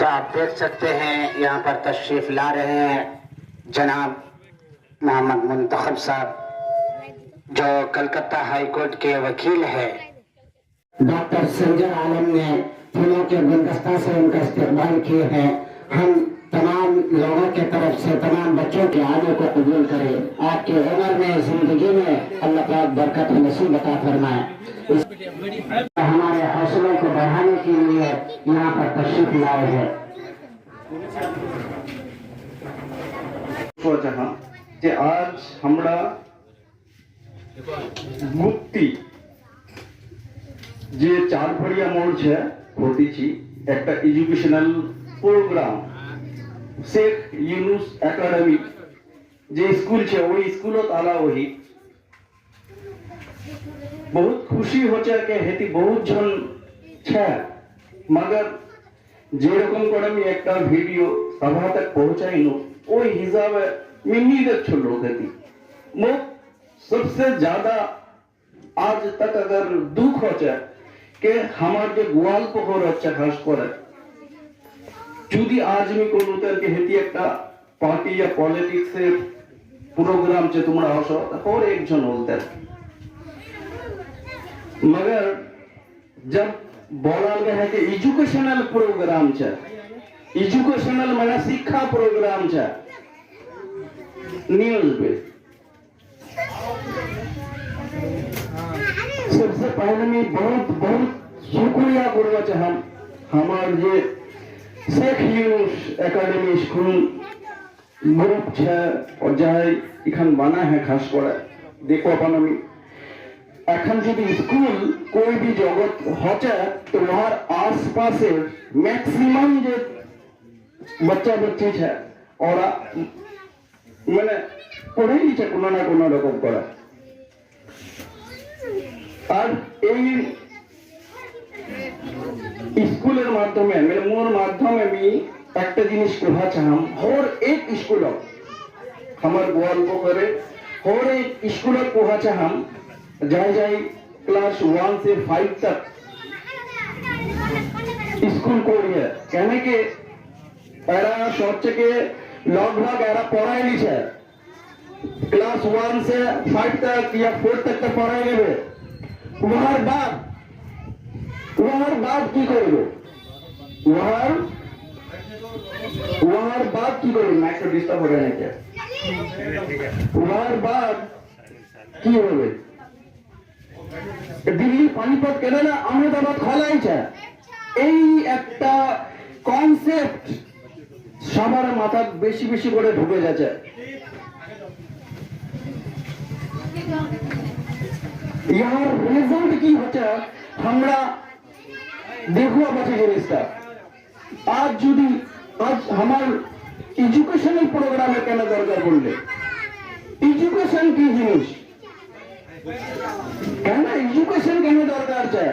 तो आप देख सकते हैं यहाँ पर तशरीफ ला रहे हैं जनाब मोहम्मद मुंतखब साहब जो कलकत्ता हाई कोर्ट के वकील है। डॉक्टर संजय आलम ने फूलों के गुलदस्ता से उनका इस्तेमाल किए हैं। हम तमाम लोगों के तरफ से तमाम बच्चों के आने को कबूल करें। आपकी उम्र में जिंदगी में अल्लाह पाक बरकत नसीब अता फरमाए। हमारे हौसलों को बढ़ाने के लिए यहाँ पर तशरीफ लाए हैं। आज हमरा मुक्ति जे चारफड़िया मोड़ छे होती छी एक educational program Sheikh Yunus academy जे स्कूल छे वही स्कूलों आला वही बहुत खुशी होचे के हेती बहुत जन छे मगर जे रकम करे मी एक वीडियो सभा तक पहुंचाइनो ओई हिसाबे मिनी देख छलो हेती मो सबसे ज्यादा आज तक अगर दुख होचे के हमार जो गोवाल पोखर होचे खास करे যদি আজ আমি কোনোটাকে হেতি একটা পার্টি या पॉलिटिक्स से प्रोग्राम से तुमरा আসো और एक जन बोलते मगर जब बोला गया है कि एजुकेशनल प्रोग्राम है एजुकेशनल माने शिक्षा प्रोग्राम है न्यूज पे सबसे पहले मैं बहुत बहुत शुक्रिया करना चाहूँ हमारे जे Sheikh Yunus academy school group छे और जाए इखन बना है खास कर देखो अपन আমি এখন যদি স্কুল कोई भी जगत होचे तो वहां आसपास मैक्सिमम जो बच्चा बच्ची छे और मैंने पढ़े ही छे कोनो ना कोनो रकम করে আর এই स्कूलेर माध्यमे मेरे मोर माध्यमे मी একটা জিনিস করা চাহাম और एक स्कूल हमार गल्प करे और एक स्कूल पढ़ा चाहाम जाए जाए क्लास 1 से 5 तक स्कूल करिए कहने के एरा सोच के लगभग एरा पढ़ाई ली है क्लास 1 से 5 तक या 4 तक पढ़ाई लेबे वहार बाद की करबो वहार बाद की करबो मैं तो डिस्टर्ब हो रहा है क्या वहार बाद की होबे दिल्ली पानीपत केराला अहमदाबाद खलाई छे এই একটা কনসেপ্ট সবার মাথা বেশি বেশি করে ঢুকে যাচ্ছে ইয়ার রেজাল্ট কি হচ্ছে আমরা देखो बच्चे जिनिसटा आज जुदी आज हमार एजुकेशनल प्रोग्राम केना दरकार बोलले एजुकेशन की जिनिस केना एजुकेशन केना दरकार छे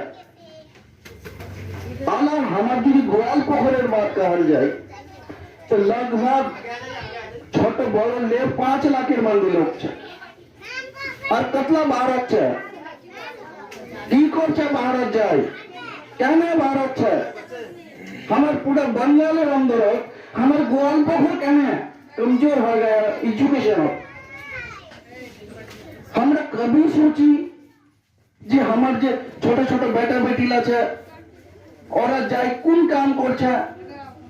आला हमार जुदी गोवाल पोखरेर बात कहल जाए तो लगभग छोट बड़ ले 5 लाखेर मंदी लोक छे और कतला भारत छे की करछे भारत जाए কেন ভারত છે हमार पूरा बंगालेर अंदर हमार गोवाल पोखर केन कमजोर हो गया एजुकेशन हमरा कभी सोची जे हमार जे छोटे छोटे बेटा बेटीला छे ओरा जाय कोन काम करछे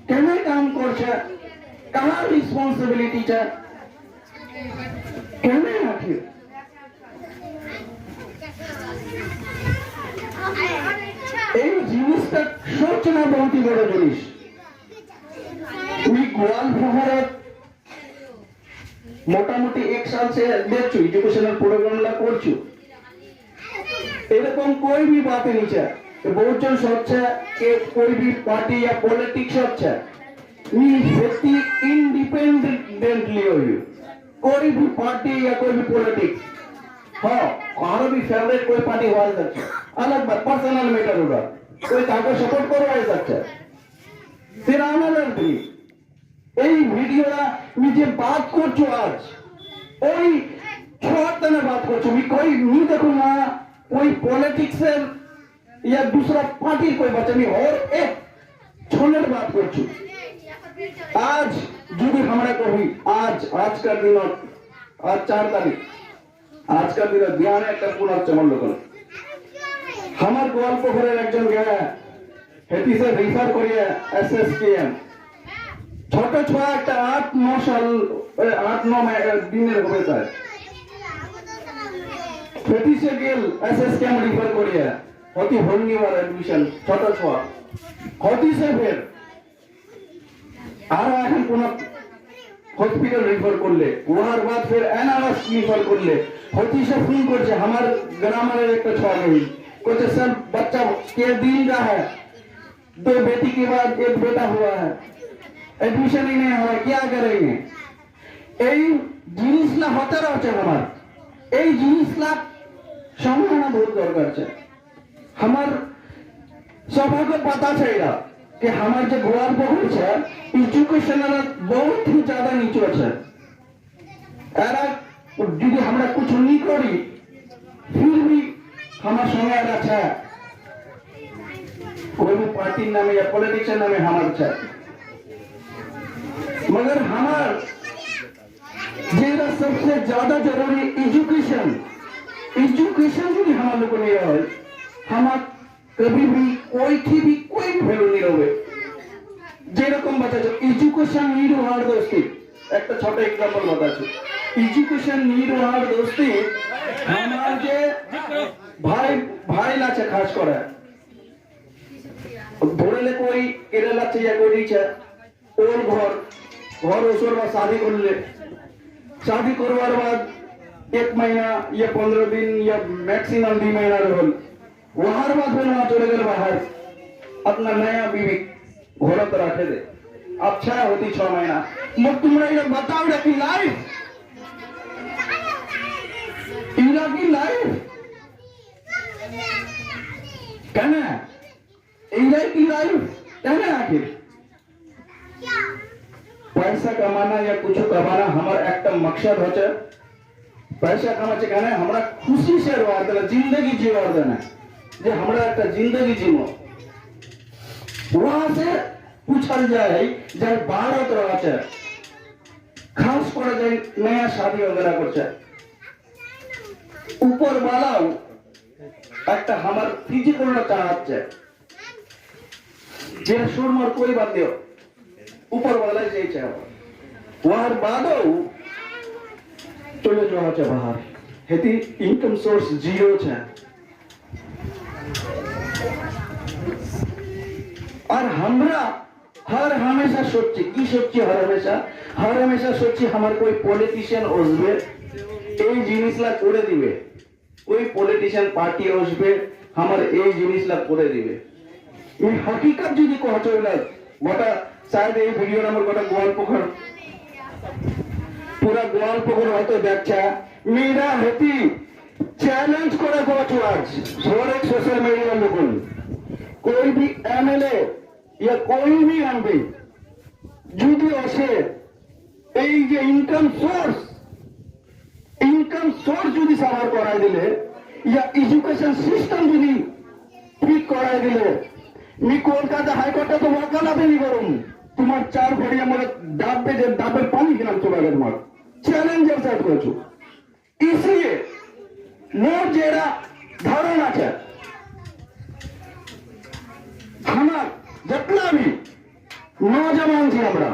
केन काम करछे कहाँ रिस्पांसिबिलिटी छे केन आखिर এই জিনিসটা সোচনা বহুত বড় জিনিস তুমি গোয়াল শহরে মোটামুটি 1 साल से देखছো एजुकेशनल प्रोग्राम ला করছো এরকম कोई भी बात नहीं है बहुत जन सोचे कि कोई भी पार्टी या पॉलिटिक्स होचे वी व्यक्ति इंडिपेंडेंटली हो कोई भी पार्टी या कोई भी पॉलिटिक्स हाँ कारो भी फेवरेट कोई पार्टी हो सकती अलग बात पर्सनल मैटर होगा कोई काको सपोर्ट करवाई सकता है फिर आना भी এই ভিডিওটা আমি যে বাত করছো আজ ওই ছোট না बात করছো আমি कोई नहीं देखो ना कोई पॉलिटिक्स या दूसरा पार्टी कोई बच्चा नहीं और एक छोड़ने बात करছো आज যদি আমরা কহি আজকার দিন আজ 4 তারিখ আজকার দিন ধ্যান একটা পুনর চমল করে আমার গোয়ালপুরের একজন গয়া হেতিসে রিফার করিয়া এসএসকেএম ছোট ছোট একটা 8-9 সাল 8-9 দিনের হবে স্যার হেতিসে গেল এসএসকেএম রিফার করিয়া হতি হলনিবার এডমিশন ছোট ছোট হতিসে ফের আর এখন কোন হসপিটাল রেফার করলে ওহার বাদ ফির এনআরএস রেফার করলে হতিসে ফোন করছে আমার গ্রামের একটা ছোয়া নেই कहते सर बच्चा के दिन का है 2 बेटी के बाद 1 बेटा हुआ है एडमिशन ही नहीं हुआ क्या करेंगे এই জিনিসটা হতে রয়েছে আমার এই জিনিসটা সম্ভাবনা बहुत দরকার আছে আমার সবাইকে पता चाहिए कि हमारे जो गोवालपुर है एजुकेशन बहुत ही ज्यादा नीचे আছে এরা যদি আমরা কিছু नहीं করি फिर भी हमारे संगे अच्छा कोई भी पार्टी नामे या पॉलिटिशियन नामे हमारे अच्छा मगर हमार जेरा सबसे ज्यादा जरूरी एजुकेशन जो हमारे लोगों ने है हम कभी भी कोई भी वैल्यू नहीं रहे যেরকম বাচ্চা এডুকেশন নিড হওয়ার দোস্তি একটা ছোট एग्जांपल बताচ্ছি এডুকেশন নিড হওয়ার দোস্তি আমার যে भाई लाचे खास करे धोरेले कोई केरला चे या कोई नीचे ओर घर उसर बाद शादी करवार बाद 1 महीना या 15 दिन या मैक्सिमम 2 महीना रहल वहार बाद फिर वहां चले गए बाहर अपना नया बीवी घर तो रखे दे अच्छा होती 6 महीना मग तुम्हारा ये बताओ कि लाइफ कहना की लाइफ कहना आखिर पैसा कमाना या कुछ कमाना हमारा एक मकसद होचे पैसा कमाचे कहना हमारा खुशी से रवार देना जिंदगी जीवार देना जे हमारा एक जिंदगी जीवो वहां से पूछल जाए जब भारत रहे खास कर जाए नया शादी वगैरह करছে ऊपर वाला একটা আমার ফিজিক্যাল চাহাচ্ছে যে সুরমর कोई बात दियो ऊपर वाला जे चाहे वहार बादो चले जाओ আছে बाहर हेती इनकम सोर्स जीरो છે और हमरा हर हमेशा सोची की सोची हर हमेशा सोची हमार कोई पॉलिटिशियन আসবে এই জিনিসলা করে দিবে कोई पॉलिटिशियन पार्टी আসবে আমার এই জিনিসলা করে দিবে এই হকিকত যদি কোচইলা গোটা शायद এই ভিডিও নাম্বার গোটা গোয়ালপুর पूरा গোয়ালপুর হয়তো দেখছে মেরা হেতি চ্যালেঞ্জ করে গোচু আজ সরে সোশ্যাল মিডিয়া লোকন कोई भी एमएलए या कोई भी एमपी যদি আসে এই যে ইনকাম সোর্স যদি সাভার করাই দিলে या एजुकेशन सिस्टम যদি ঠিক করাই দিলে मी কলকাতা হাইকোর্টে তো ওয়াকালাতি করুম তোমার 4 ঘড়ি আমার ডাবের পানি কিনাম চলে গেল তোমার চ্যালেঞ্জার সেট করছো इसलिए মোর যেরা ধারণা আছে আমার যেতনা भी नौजवान थी हमरा